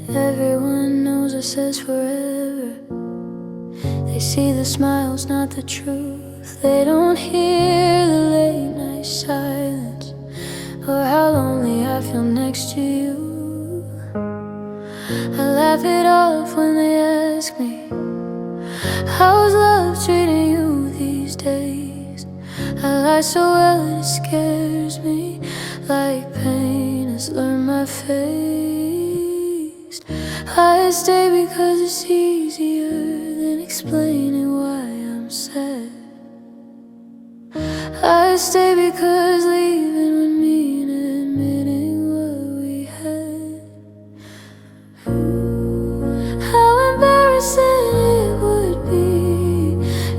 Everyone knows it says forever. They see the smiles, not the truth. They don't hear the late night silence or how lonely I feel next to you. I laugh it off when they ask me, how's love treating you these days? I lie so well it scares me, like pain has learned my face. I stay because it's easier than explaining why I'm sad. I stay because leaving would mean admitting what we had. How embarrassing it would be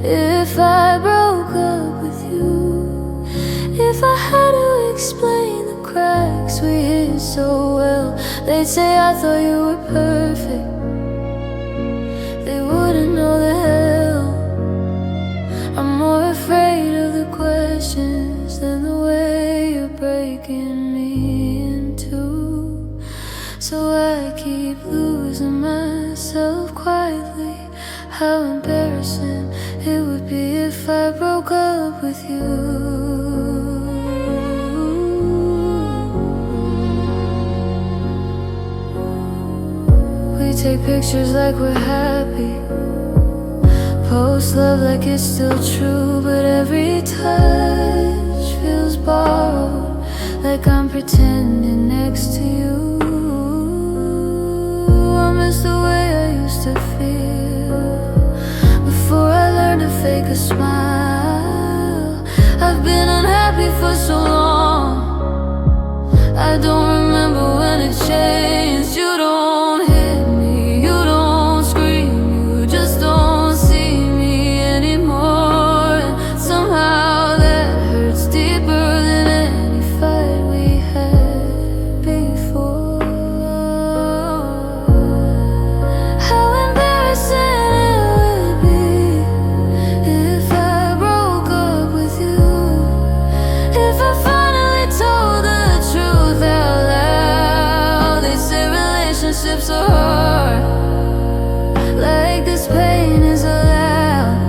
if I broke up with you, if I had to explain the cracks we hid so well. They'd say I thought you were perfect. They wouldn't know the hell. I'm more afraid of the questions than the way you're breaking me in two. So I keep losing myself quietly. How embarrassing it would be if I broke up with you. We take pictures like we're happy, post love like it's still true, but every touch feels borrowed, like I'm pretending next to you. I miss the way I used to feel before I learned to fake a smile. I've been unhappy for so long, I don't remember when it changed. You don't hit me, you don't scream, you just don't see me anymore. And somehow that hurts deeper than any fight we had before. How embarrassing it would be if I broke up with you, if I finally told the truth out loud. They say relationships are hard, like this pain is allowed.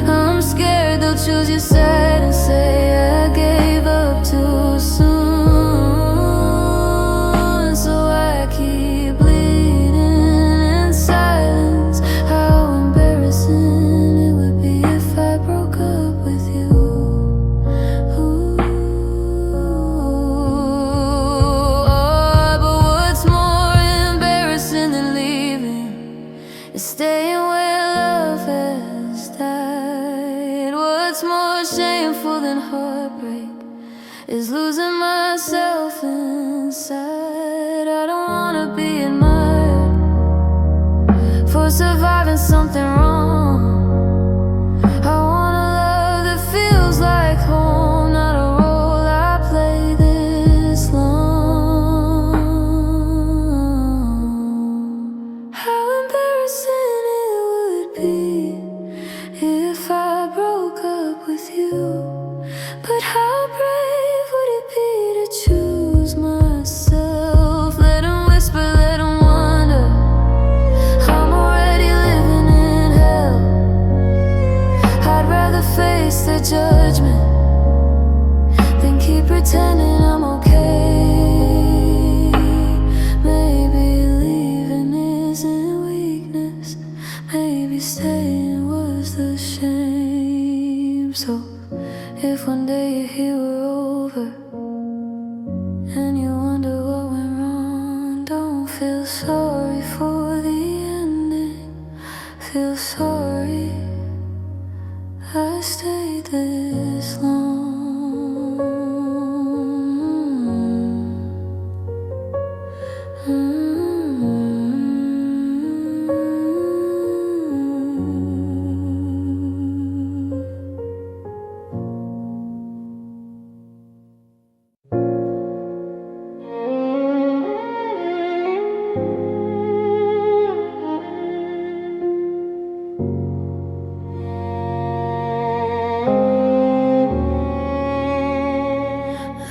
I'm scared they'll choose your side and say I gave up too soon. So I keep bleeding in silence. How embarrassing it would be if I broke up with you. Ooh. But what's more embarrassing than leaving is staying where love has died. What's more shameful than heartbreak is losing myself inside. I don't wanna be admired for surviving something wrong. I want a love that feels like home, not a role I play this long. How embarrassing it would be if I broke up with you, but how brave would it be to choose myself? Let 'em whisper, let 'em wonder, I'm already living in hell. I'd rather face the judgment than keep pretending I'm okay. Maybe leaving isn't weakness, maybe staying was the shame. So if one day you hear we're over and you wonder what went wrong, don't feel sorry for the ending. Feel sorry I stayed this long.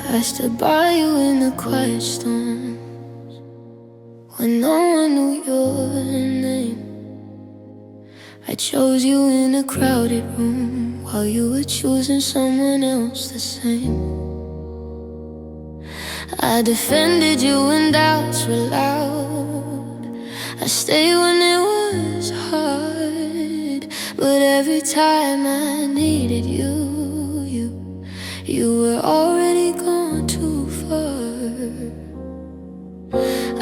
I stood by you in the quiet storms when no one knew your name. I chose you in a crowded room while you were choosing someone else the same. I defended you when doubts were loud. I stayed when it was hard, but every time I needed you, you were already gone too far.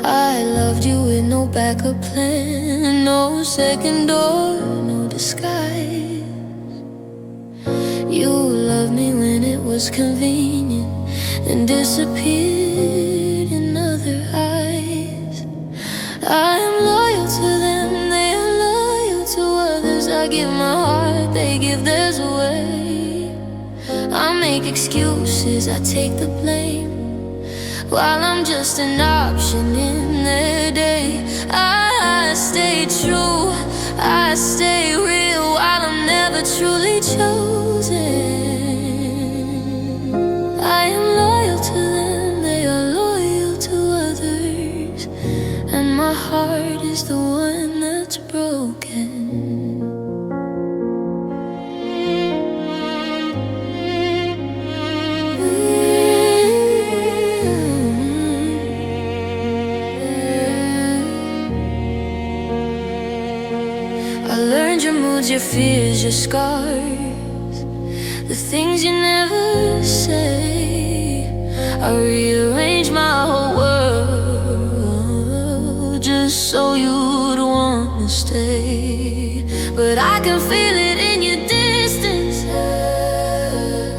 I loved you with no backup plan, no second door, no disguise. You loved me when it was convenient and disappeared in other eyes. I am loyal to them, they are loyal to others. I give my heart, they give theirs away. I make excuses, I take the blame, while I'm just an option in their day. I stay true, I stay real, while I'm never truly chosen. I am loyal to them, they are loyal to others, and my heart is the one that's broken. I learned your moods, your fears, your scars, the things you never say. I rearranged my whole world just so you'd wanna stay. But I can feel it in your distance,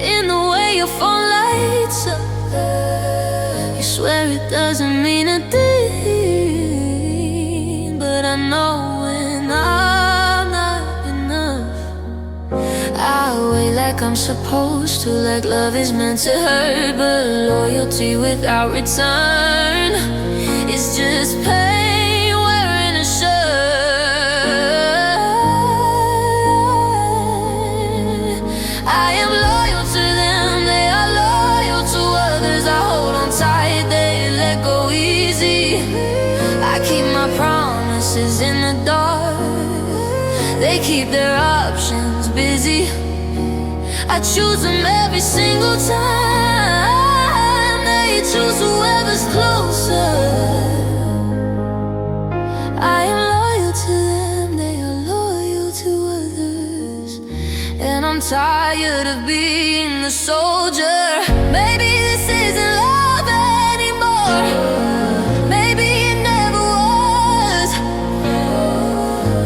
in the way your phone lights up. You swear it doesn't mean a thing, but I know when I'm not enough. I wait like I'm supposed to, like love is meant to hurt, but loyalty without return is just pain wearing a shirt. I am loyal to them, they are loyal to others. I hold on tight, they let go easy. I keep my promises in the dark, they keep their options busy. I choose them every single time, they choose whoever's closer. I am loyal to them, they are loyal to others, and I'm tired of being the soldier. Maybe this isn't love anymore, maybe it never was.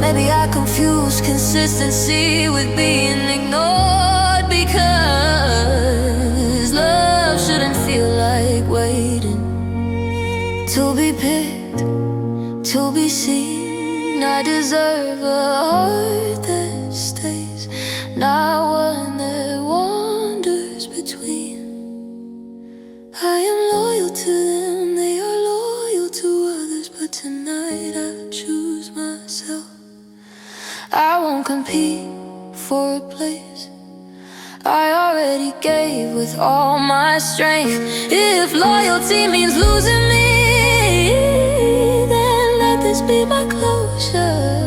Maybe I confuse consistency with being ignored, because love shouldn't feel like waiting to be picked, to be seen. I deserve a heart that stays, not one that wanders between. I am loyal to them, they are loyal to others, but tonight I choose myself. I won't compete for a place I already gave with all my strength. If loyalty means losing me, then let this be my closure.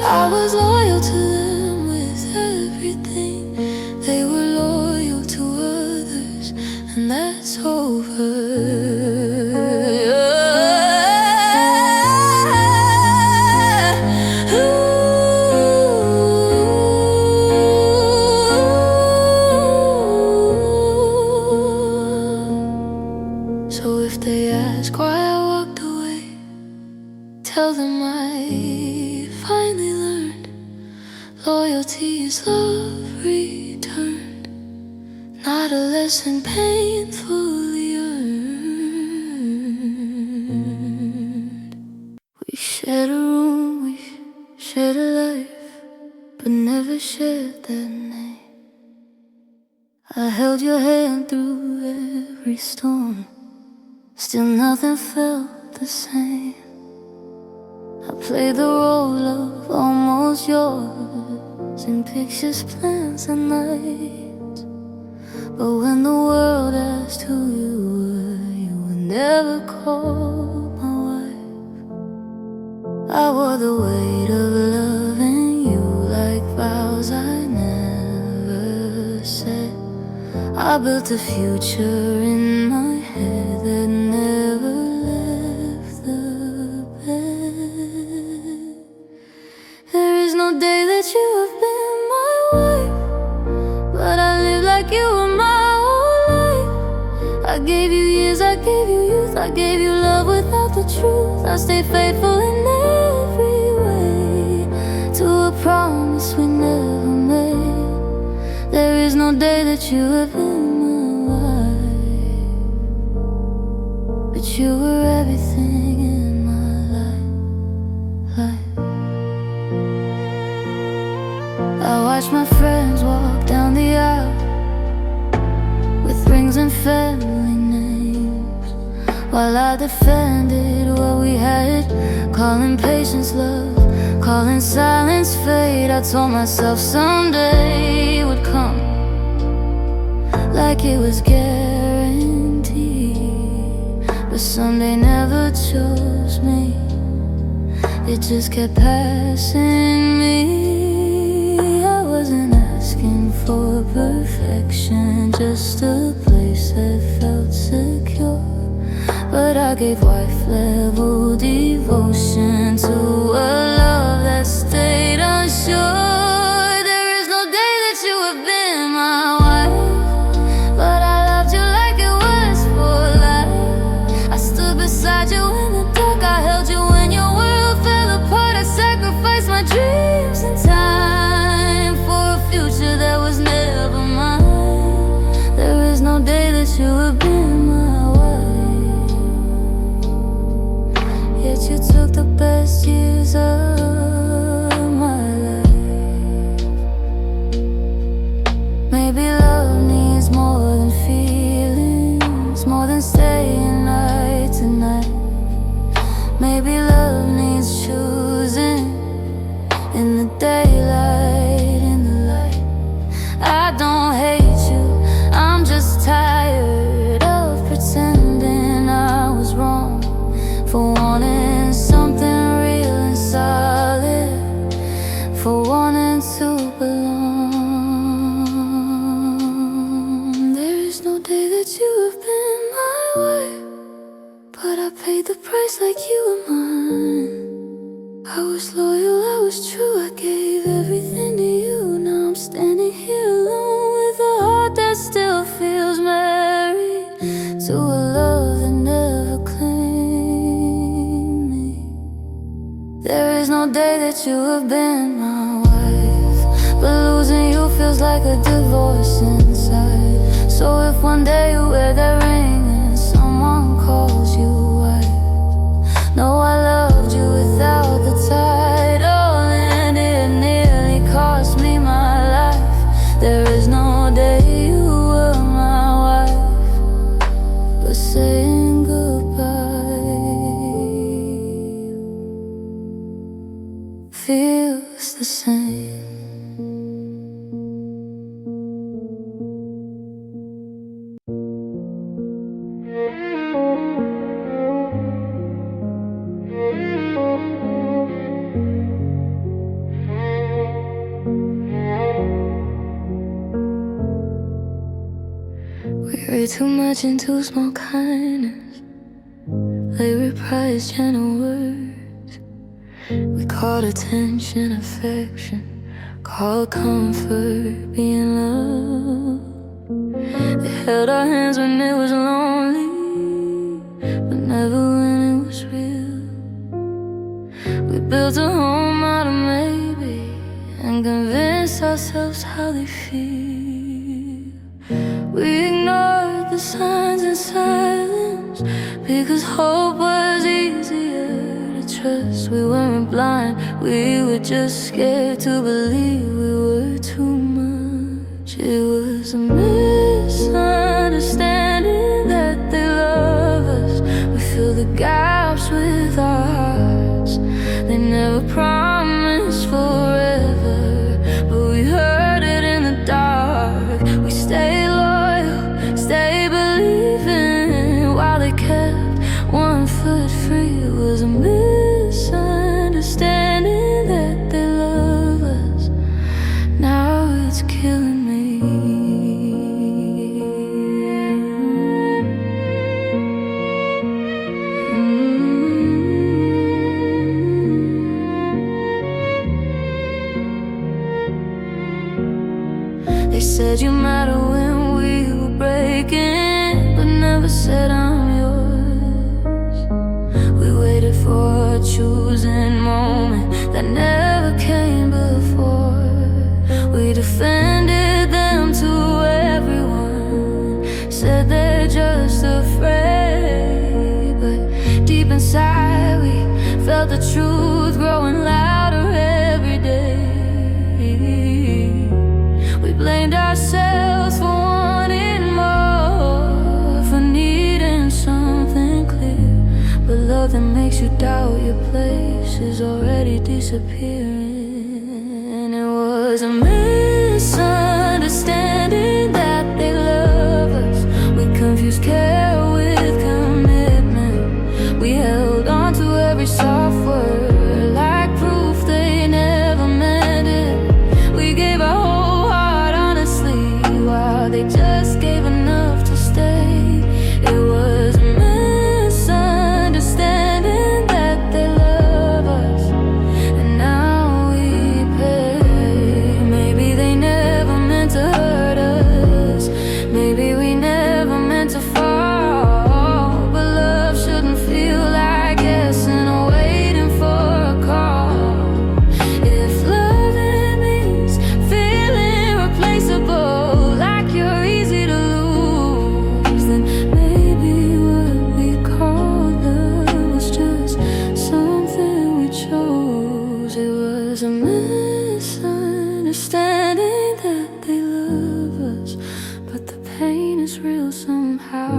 I was loyal to them with everything, they were loyal to others, and that's over. So if they ask why I walked away, tell them I finally learned loyalty is love returned, not a lesson painfully earned. We shared a room, we shared a life, but never shared that night. I held your hand through every storm, still nothing felt the same. I played the role of almost yours in pictures, plans, and nights. But when the world asked who you were never called my wife. I wore the weight of loving you like vows I never said. I built a future in my head that never left the bed. There is no day that you have been my wife, but I live like you were my whole life. I gave you years, I gave you youth, I gave you love without the truth. I stayed faithful in every way to a promise we never made. There is no day that you have been my wife, but you were everything in my life. I watched my friends walk down the aisle with rings and family names, while I defended what we had, calling patience love, calling silence fate. I told myself someday would come, like it was guaranteed. But someday never chose me, it just kept passing me. I wasn't asking for perfection, just a place that felt secure. But I gave wife-level devotion to a love that stayed unsure. There is no day that you have been my wife, but I loved you like it was for life. I stood beside you in the dark, I held you when your world fell apart. I sacrificed my dreams and time for a future that was never mine. There is no day that you have been my wife, yet you took the best years of my life. Maybe love needs more than feelings, more than staying night to night. Maybe love needs choosing in the daylight, in the light. I don't hate you, I'm just tired of pretending I was wrong, for wanting something real and solid, for wanting to belong. There is no day that you have been my wife, but I paid the price like you were mine. I was loyal, I was true, I gave everything to you. Now I'm standing here alone with a heart that still feels married to a love that never claimed me. There is no day that you have been my wife, but losing you feels like a divorce inside. So if one day you wear that ring and someone calls you wife, know I loved you without the title, and it nearly cost me my life. There is no day you were my wife, but saying goodbye feels the same. We read too much into small kindness, they reprise gentle words. We called attention affection, called comfort being loved. They held our hands when it was lonely, but never when it was real. We built a home out of maybe, and convinced ourselves how they feel. We ignored the signs in silence, because hope was easier to trust. We weren't blind, we were just scared to believe we were too much. It was a misunderstanding that they love us. We fill the gaps with our hearts. They never promised forever, but we heard it in the dark. We stayed loyal, stayed believing, while they kept it was a misunderstanding that they love us. Now it's killing me. They said you matter when we were breaking, but never said I'm yours. We waited for a choosing moment that never came before. We defended them to everyone, said they're just afraid. But deep inside we felt the truth growing louder every day. We blamed ourselves for wanting more, for needing something clear. But love that makes you doubt your place is already disappearing. It was a misunderstanding that they love us. We confused care with commitment. We held on to every soft word like proof they never meant it. We gave our whole heart honestly, while they just gave enough to stay. It was a misunderstanding that they love us, and now we pay. Maybe they never meant to hurt us, maybe we never meant to fall. But love shouldn't feel like guessing or waiting for a call. If loving means feeling replaceable, like you're easy to lose, then maybe what we called love was just something we chose. It was a misunderstanding that they love us, but the pain is real somehow.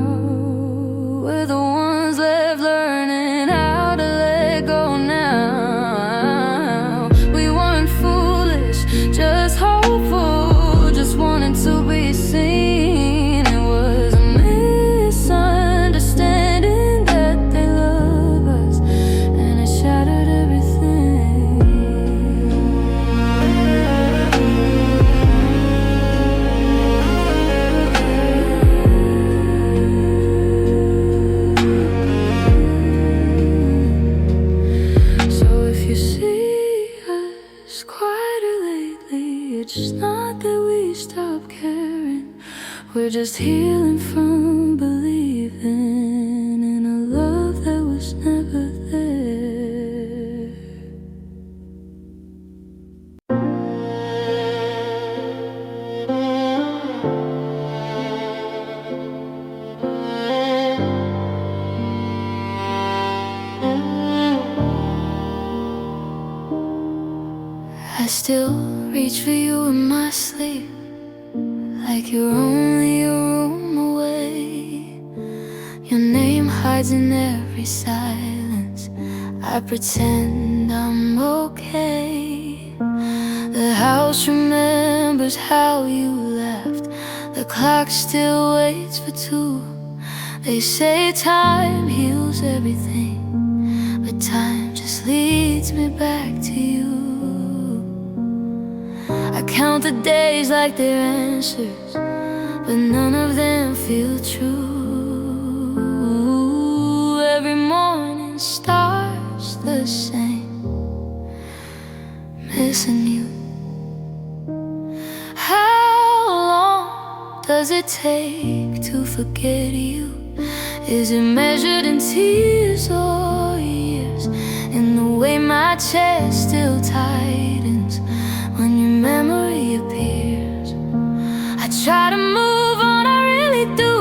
We're the ones left learning how to let go now. We weren't foolish, just hopeful, just wanting to be seen. It was a misunderstanding that they love us, and it shattered everything. So if you see us quieter lately, it's not that we stop caring. We're just healing from believing in a love that was never there. I still reach for you in my sleep, like you're only a room away. Your name hides in every silence. I pretend I'm okay. The house remembers how you left. The clock still waits for two. They say time heals everything, but time just leads me back to you. I count the days like they're answers, but none of them feel true. Every morning starts the same, missing you. How long does it take to forget you? Is it measured in tears or years? In the way my chest still tightens when your memory appears. I try to move on, I really do,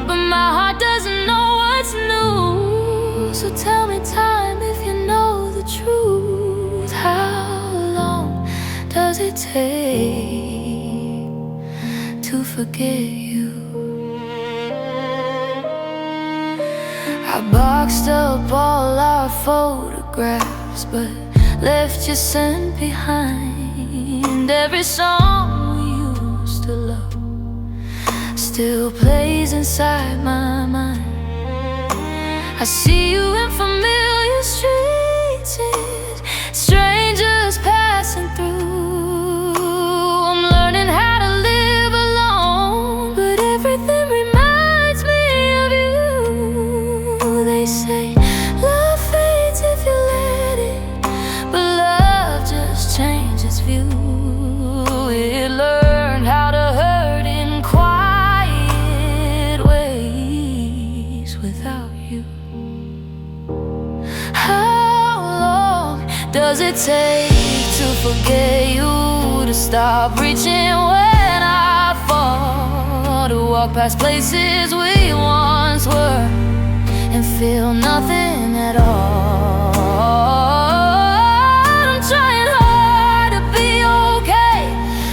but my heart doesn't know what's new. So tell me time if you know the truth. How long does it take to forget you? I boxed up all our photographs, but left your scent behind. Every song we used to love still plays inside my mind. I I see you in familiar streets, strangers passing through. I'm learning how to live alone, but everything reminds me of you. They say love fades if you let it, but love just changes view. It learned how to hurt in quiet ways without you. How long does it take to forget you, to stop reaching when I fall, to walk past places we once were and feel nothing at all? I'm trying hard to be okay,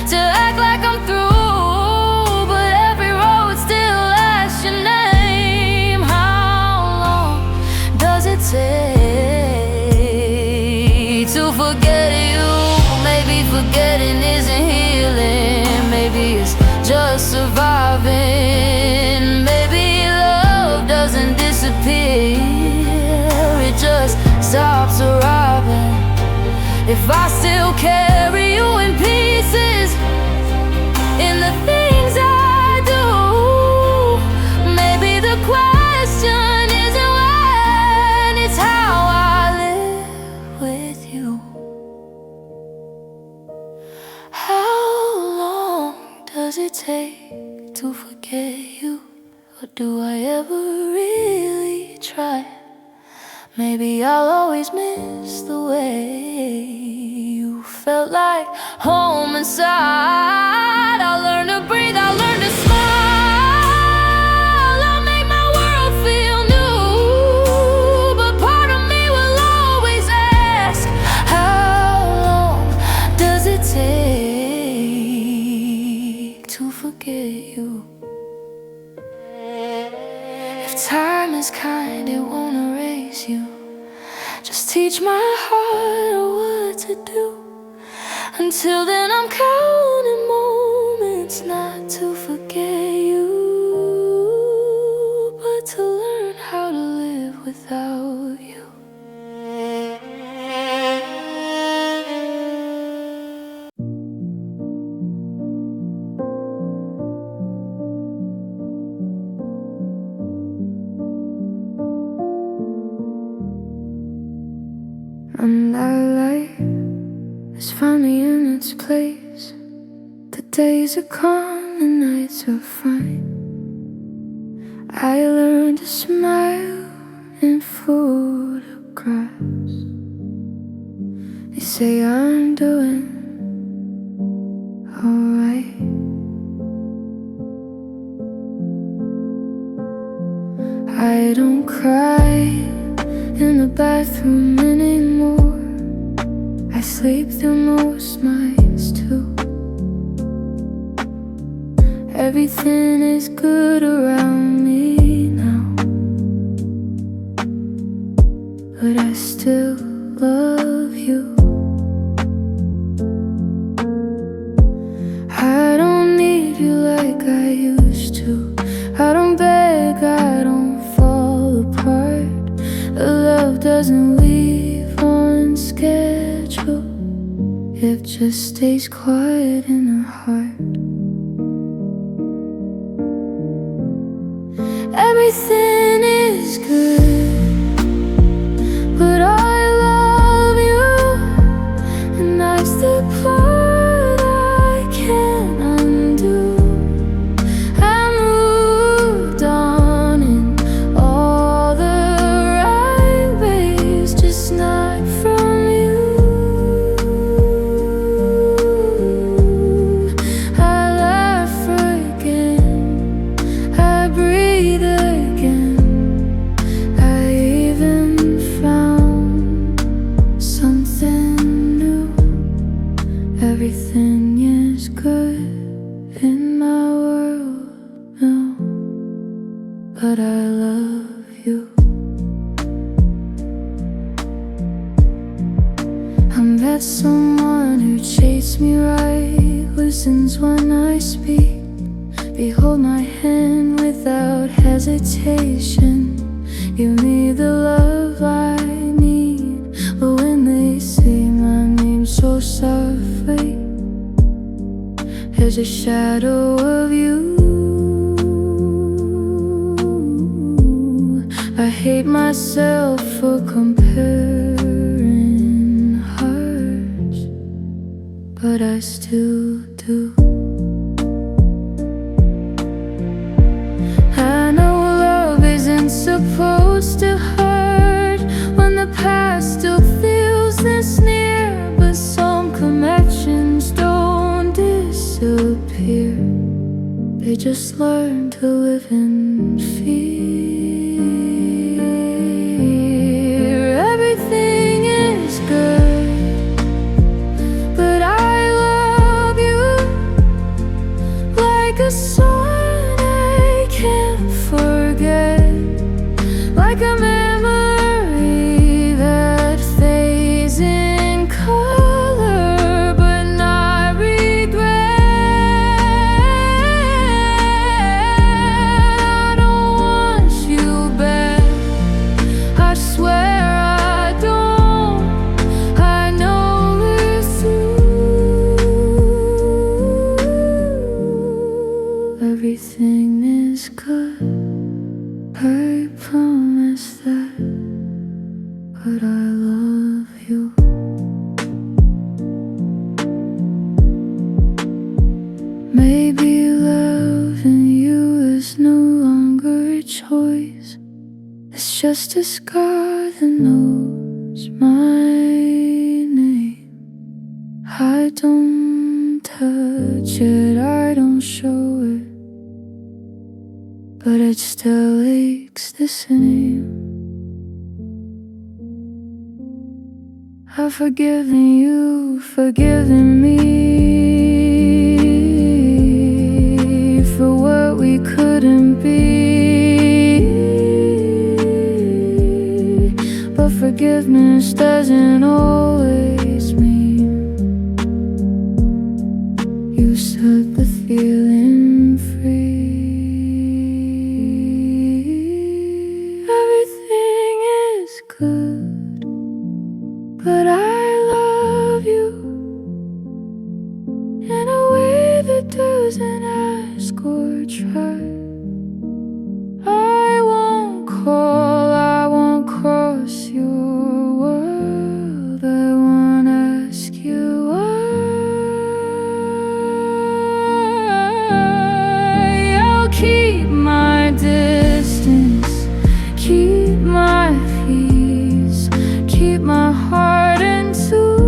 to act like I'm through, but every road still asks your name. How long does it take to forget you? Maybe forgetting isn't healing, maybe it's just surviving. Maybe love doesn't disappear, it just stops arriving. If I still carry you in pieces, in the things I do, maybe the question isn't when, it's how I live with you. How long does it take to forget you? Or do I ever really try? Maybe I'll always miss the way you felt like home inside. I'll learn to breathe, I'll learn to smile, I'll make my world feel new. But part of me will always ask, how long does it take to forget you? If time is kind, it won't erase you. Just teach my heart what to do. Until then I'm counting moments, not to forget you, but to learn how to live without you. And our life has finally in its place. The days are calm, the nights are fine. I learned to smile in photographs. They say I'm doing alright. I don't cry in the bathroom anymore. I sleep through most nights too. Everything is good around me now, but I still love you. I don't need you like I used to. I don't beg, I don't fall apart. The love doesn't leave on schedule, it just stays quiet in her heart. Everything is good, but I love you, and that's the part I can't undo. I moved on in all the right ways, just not from you. I laugh again, I breathe again. I even found something new. Everything is good in my world now, but I love you. I'm that someone who chased me right, listens when I speak. Behold my hand without hesitation. Give me the a shadow of you. I hate myself for comparing hearts, but I still do. I know love isn't supposed to hurt when the past still feels this near, but some connections don't disappear. They just learn to live in fear. Everything is good, but I love you like a song I can't forget, like a memory that fades in color but not regret. I don't want you back, I swear I don't. I know we're through. Everything is good, I promise that, but I love you. Maybe loving you is no longer a choice. It's just a scar that knows my name. I don't touch it, I don't show it, but it still aches the same. I've forgiven you, forgiven me for what we couldn't be. But forgiveness doesn't always mean you set the feeling free. Everything is good, but I love you in a way that doesn't ask or try. I won't call, I won't cross your world, I won't ask you why. I'll keep my distance, keep my peace, keep my heart in tune.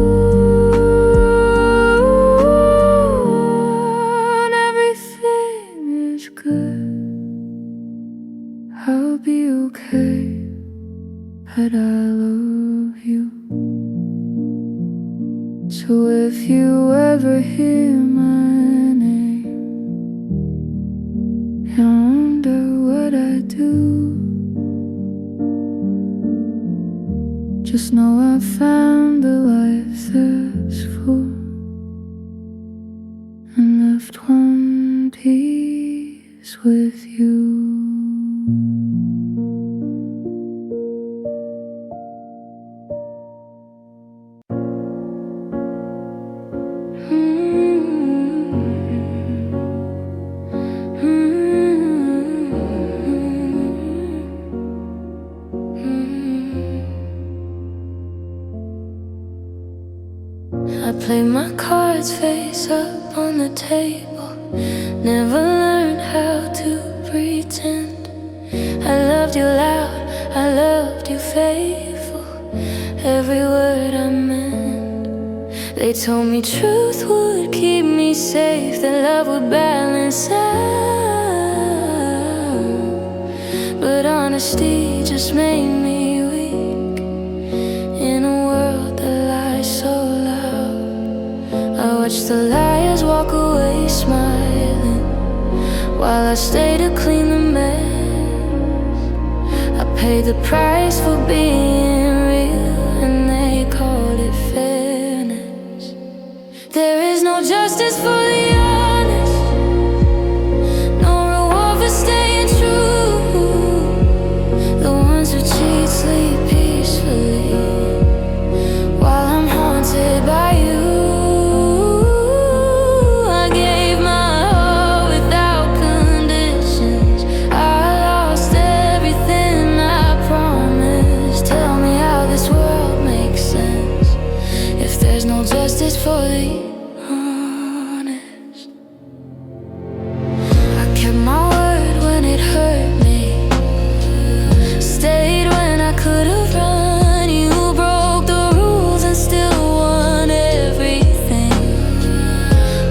Everything is good, I'll be okay, but I love you. So if you ever hear my name and wonder what I do, just know I found a life that's full and left one piece with you. I play my cards face up on the table, never learned how to pretend. I loved you loud, I loved you faithful, every word I meant. They told me truth would keep me safe, that love would balance out, but honesty just made me weak in a world that lies so loud. I watched the liars walk away smiling while I stayed to clean the mess. I paid the price for being real, and they called it fairness. There is no justice for the honest, no reward for staying true. The ones who cheat sleep peacefully while I'm haunted by you. I gave my stay honest. I kept my word when it hurt me, stayed when I could have run. You broke the rules and still won everything.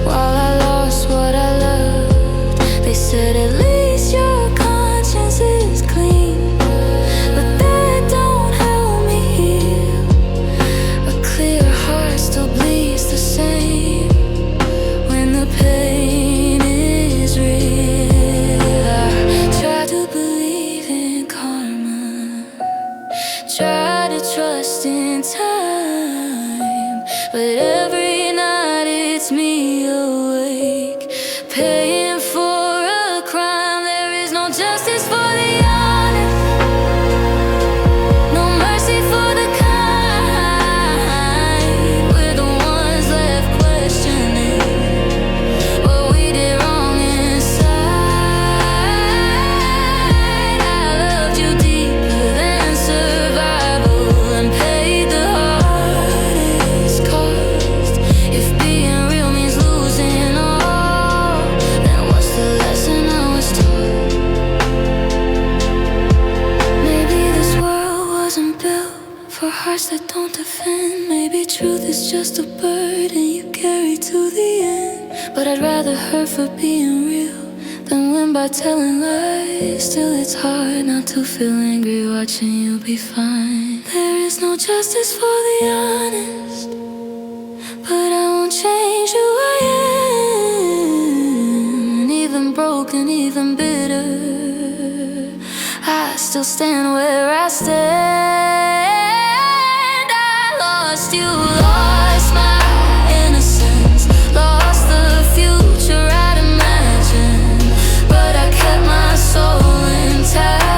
While I lost what I loved, they said at least your conscience is clean. But that don't help me heal. A clear heart still bleeds the same when the pain is real. I try to believe in karma, try to trust in time, but every night it's me awake, paying for a crime. There is no justice for the honest, no mercy for the kind. We're the ones left questioning what we did wrong inside. I loved you deeper than survival and paid the hardest cost. If being real means losing all, then what's the lesson I was taught? Maybe this world wasn't built for hearts that don't defend. Maybe truth is just a burden you carry to the end. But I'd rather hurt for being real than win by telling lies. Still it's hard not to feel angry watching you be fine. There is no justice for the honest, but I won't change who I am. And even broken, even bitter, I still stand where I stand. I lost you, lost my innocence, lost the future I'd imagined, but I kept my soul intact.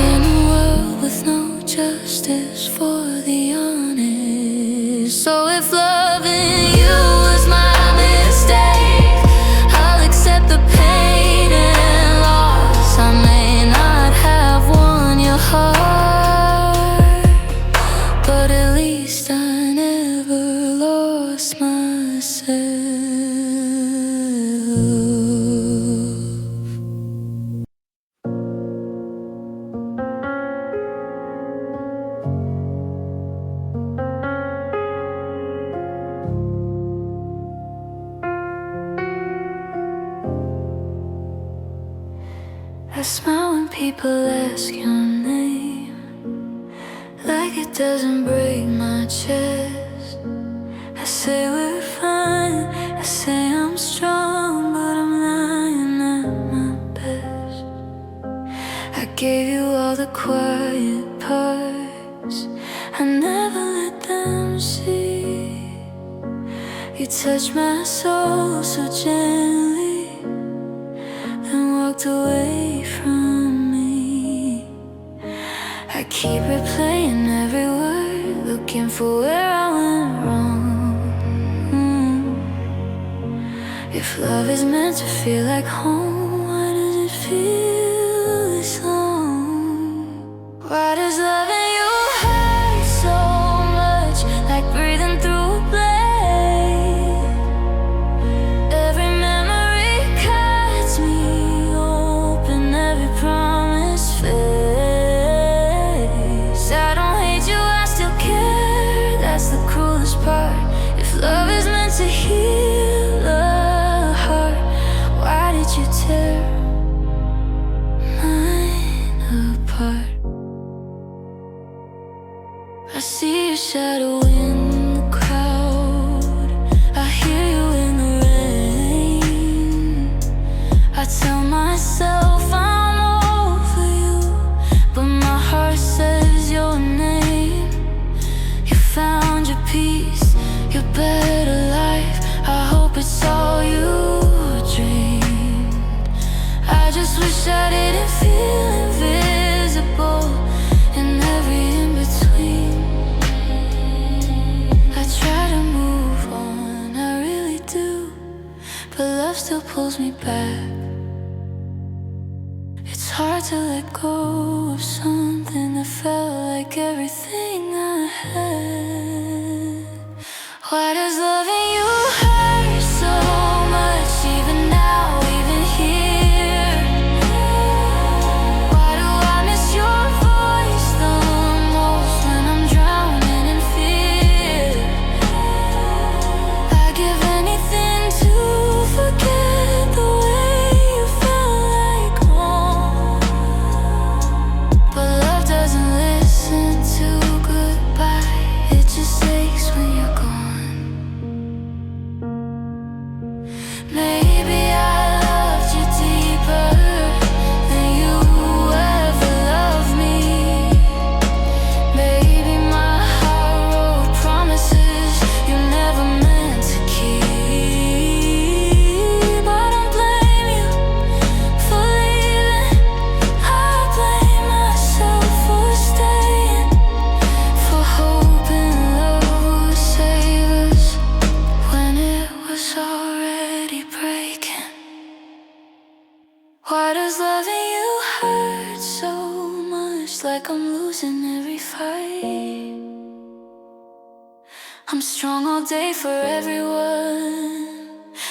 In a world with no justice for the honest. So if loving you was my mistake, I'll accept the pain and loss. I may not have won your heart, but at least I never lost myself. I smile when people ask your name, like it doesn't break my chest. I say we're fine, I say I'm strong, but I'm lying at my best. I gave you all the quiet parts, I never let them see. You touched my soul so gently, then walked away from me. I keep replaying every word, looking for where I went wrong. If love is meant to feel like home, why does it feel this long? Why does loving you hurt so much, like breathing through a blade? Every memory cuts me open, every promise fades. I don't hate you, I still care, that's the cruelest part. If love is meant to heal a heart, why did you tear mine apart? I see your shadow in the crowd, I hear you in the rain. I tell myself I'm over you, but my heart says your name. You found your peace, your better life, I hope it's all you dreamed. I just wish I didn't feel invisible in every in-between. I try to move on, I really do, but love still pulls me back. It's hard to let go of something that felt like everything I had. Why does loving you hurt so much, even now, even here? Why do I miss your voice the most when I'm drowning in fear? I'd give anything to forget the way you felt like home. But love doesn't listen to goodbye, it just aches when you're gone. Maybe I loved you deeper than you ever loved me. Maybe my heart wrote promises you never meant to keep. I don't blame you for leaving, I blame myself for staying, for hoping love would save us when it was already breaking. Why does loving you hurt so much, like I'm losing every fight? I'm strong all day for everyone,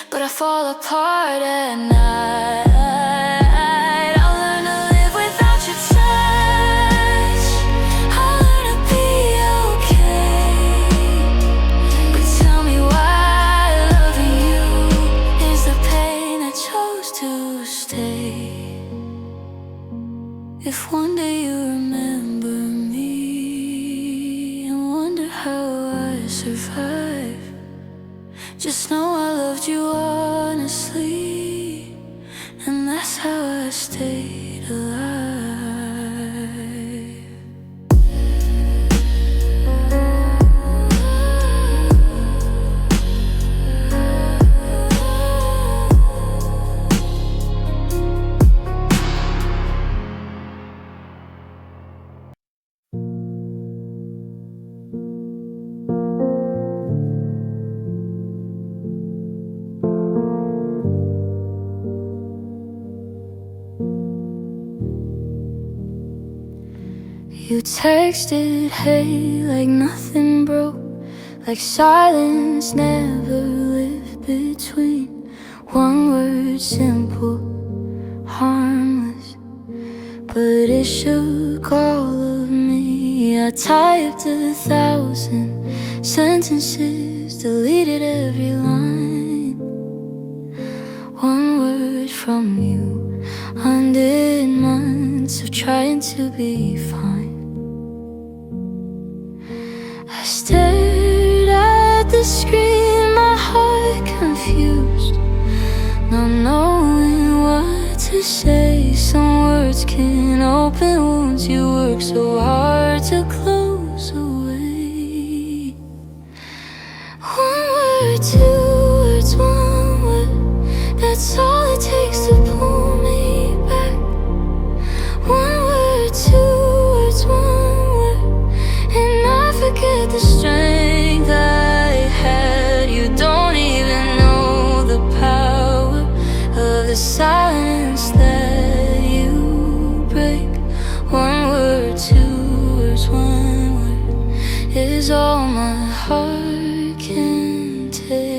but I fall apart at night. I'll learn to live without your touch, I'll learn to be okay. But tell me why loving you is the pain that chose to stay. If one day you remember me and wonder how I survived, just know I loved you honestly, and that's how I stayed alive. You texted, hey, like nothing broke, like silence never lived between. One word, simple, harmless, but it shook all of me. I typed 1,000 sentences, deleted every line. One word from you undid months of trying to be fine. I stared at the screen, my heart confused, not knowing what to say. Some words can open wounds you work so hard to close away. One word, two words, one word, that's all it takes to pull me back. One word, two words, one word, and I forget the strength I had. You don't even know the power of the silence that you break. One word, two words, one word is all my heart can take.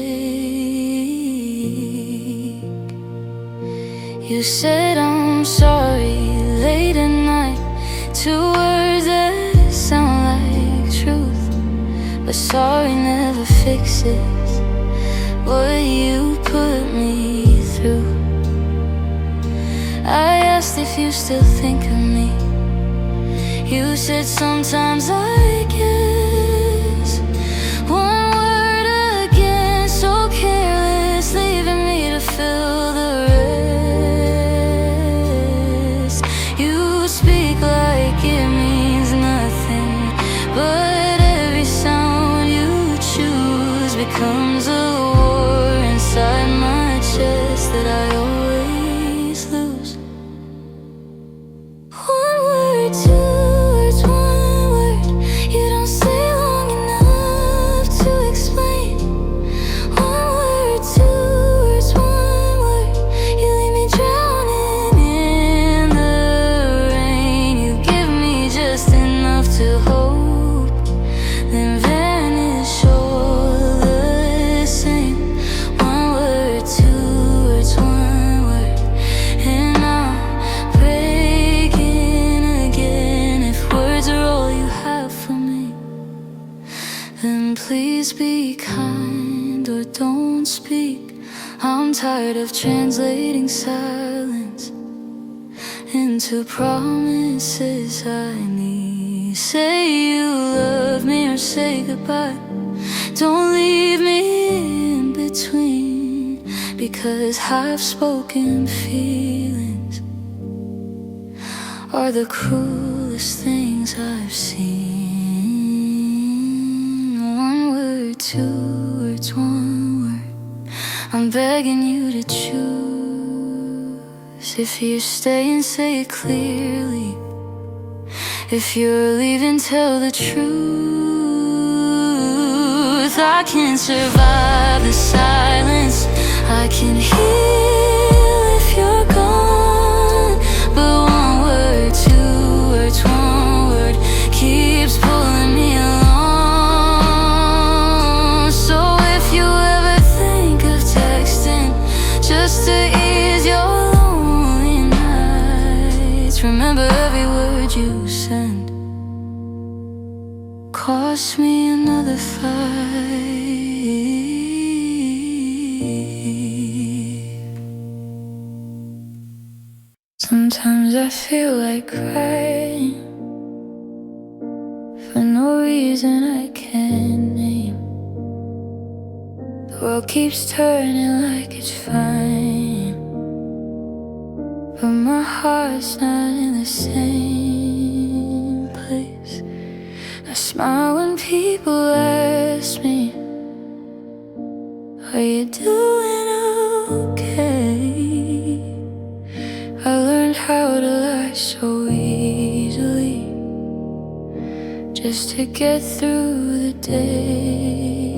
You said I'm sorry late at night, 2 words that sound like truth, but sorry never fixes what you put me through. I asked if you still think of me, you said sometimes I guess. One word again, so careless, leaving me to fill the rest. You speak like it means nothing, but every sound you choose becomes a war inside my chest that I always lose. One word, two words, one word, you don't Please be kind or don't speak. I'm tired of translating silence into promises I need. Say you love me or say goodbye. Don't leave me in between, because half-spoken feelings are the cruelest things I've seen. One word, two words, one word. I'm begging you to choose. If you're staying, say it clearly. If you're leaving, tell the truth. I can survive the silence, I can heal if you're gone. But one word, two words, one word keeps pulling me along. So if you ever think of texting just to ease your lonely nights, remember every word you send cost me another fight. Sometimes I feel like crying for no reason I can't name. The world keeps turning like it's fine, but my heart's not in the same place. I smile when people ask me, are you doing okay? I learned how to lie so easily, just to get through the day.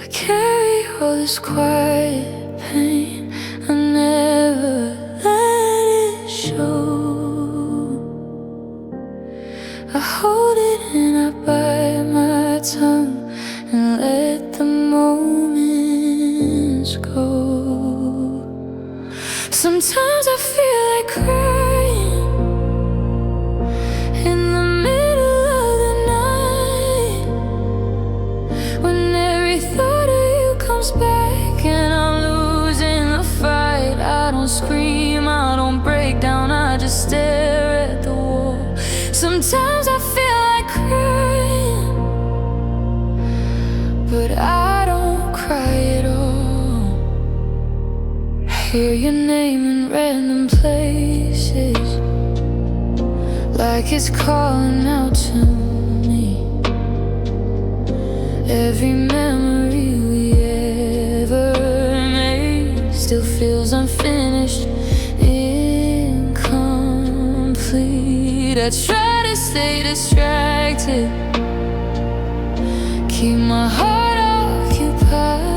I carry all this quiet pain, I never let it show. I hold it and I bite my tongue and let the moments go. Sometimes I feel like crying in the middle of the night, when every thought of you comes back and I'm losing the fight. I don't scream, I don't break down, I just stare at the wall. Sometimes I feel like crying, but I don't cry at all. Hear your name in random places, like it's calling out to me. Every memory we ever made still feels unfinished, incomplete. I try to stay distracted, keep my heart occupied,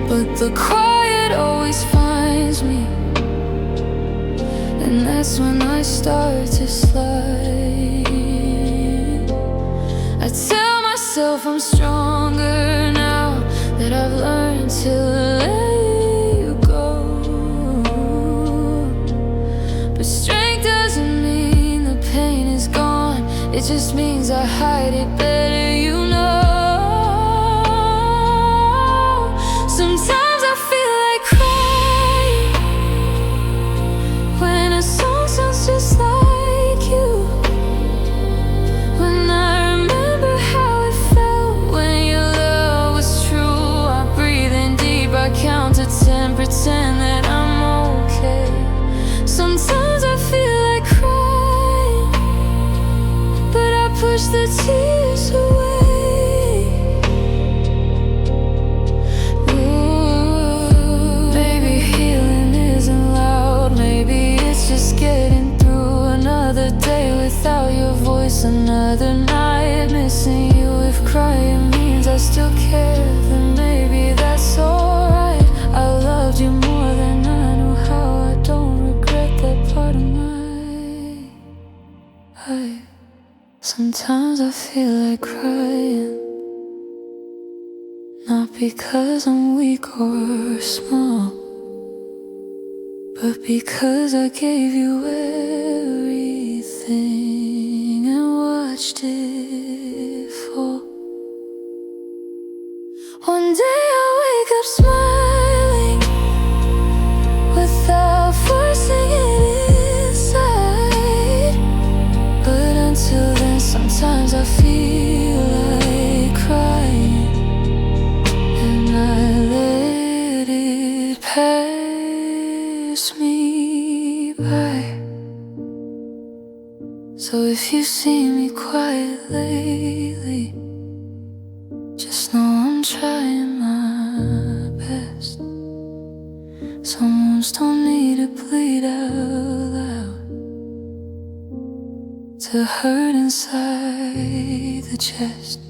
but the quiet always finds me, and that's when I start to slide. I tell myself I'm stronger now that I've learned to let you go, but strength doesn't mean the pain is gone, it just means I hide it better, you know. Sometimes I feel like crying when a song sounds just like you, when I remember how it felt when your love was true. I breathe in deep, I count to 10, pretend that I'm okay. Sometimes I feel like crying, but I push the tears away. Maybe healing isn't loud, maybe it's just getting through another day without your voice, another night missing you. If crying means I still care, then maybe that's alright. I loved you more than I knew how, I don't regret that part of my life. Sometimes I feel like crying, not because I'm weak or small, but because I gave you everything and watched it So if you see me quiet lately, just know I'm trying my best. Some wounds don't need to bleed out loud to hurt inside the chest.